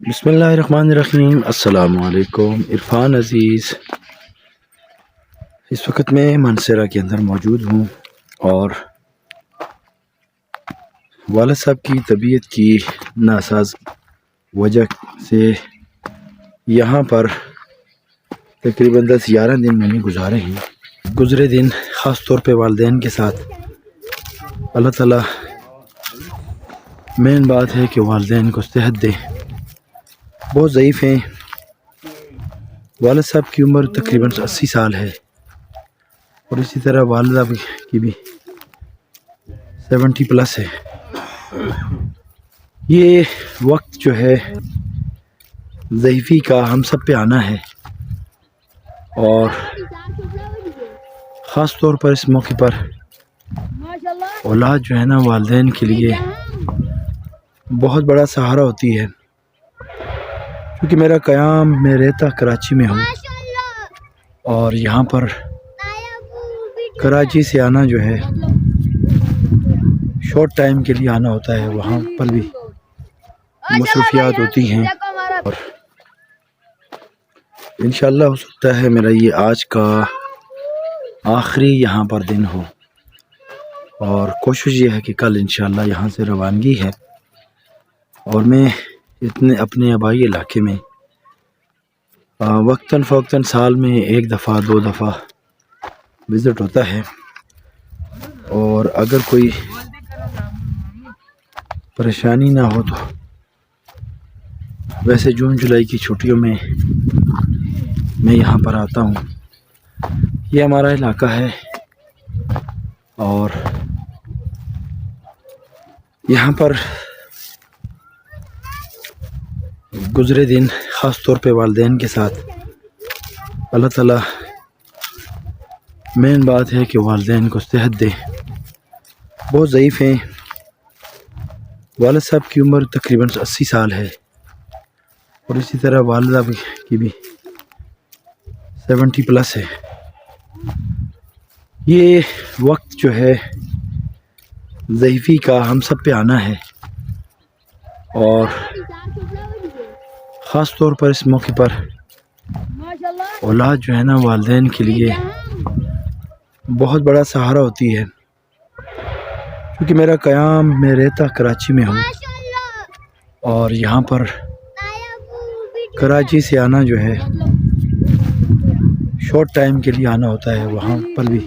بسم اللہ الرحمن الرحیم۔ السلام علیکم عرفان عزیز، اس وقت میں مانسہرہ کے اندر موجود ہوں اور والد صاحب کی طبیعت کی ناساز وجہ سے یہاں پر تقریباً 10-11 دن میں نے گزارے ہیں۔ گزرے دن خاص طور پہ والدین کے ساتھ اللہ تعالیٰ مین بات ہے کہ والدین کو صحت دے، بہت ضعیف ہیں۔ والد صاحب کی عمر تقریباً 80 سال ہے اور اسی طرح والدہ کی بھی 70 پلس ہے۔ یہ وقت جو ہے ضعیفی کا ہم سب پہ آنا ہے اور خاص طور پر اس موقع پر اولاد جو ہے نا والدین کے لیے بہت بڑا سہارا ہوتی ہے۔ کیونکہ میرا قیام میں رہتا کراچی میں ہوں اور یہاں پر کراچی سے آنا جو ہے شارٹ ٹائم کے لیے آنا ہوتا ہے، وہاں پر بھی مصروفیات ہوتی ہیں اور انشاءاللہ ہو سکتا ہے میرا یہ آج کا آخری یہاں پر دن ہو، اور کوشش یہ ہے کہ کل انشاءاللہ یہاں سے روانگی ہے اور میں اپنے آبائی علاقے میں وقتاً فوقتاً سال میں 1 دفعہ 2 دفعہ وزٹ ہوتا ہے، اور اگر کوئی پریشانی نہ ہو تو ویسے جون جولائی کی چھٹیوں میں یہاں پر آتا ہوں۔ یہ ہمارا علاقہ ہے اور یہاں پر گزرے دن خاص طور پہ والدین کے ساتھ اللہ تعالیٰ مین بات ہے کہ والدین کو صحت دے، بہت ضعیف ہیں۔ والد صاحب کی عمر تقریباً 80 سال ہے اور اسی طرح والدہ کی بھی 70 پلس ہے۔ یہ وقت جو ہے ضعیفی کا ہم سب پہ آنا ہے اور خاص طور پر اس موقع پر اولاد جو ہے نا والدین کے لیے بہت بڑا سہارا ہوتی ہے۔ کیونکہ میرا قیام میں رہتا کراچی میں ہوں اور یہاں پر کراچی سے آنا جو ہے شارٹ ٹائم کے لیے آنا ہوتا ہے، وہاں پر بھی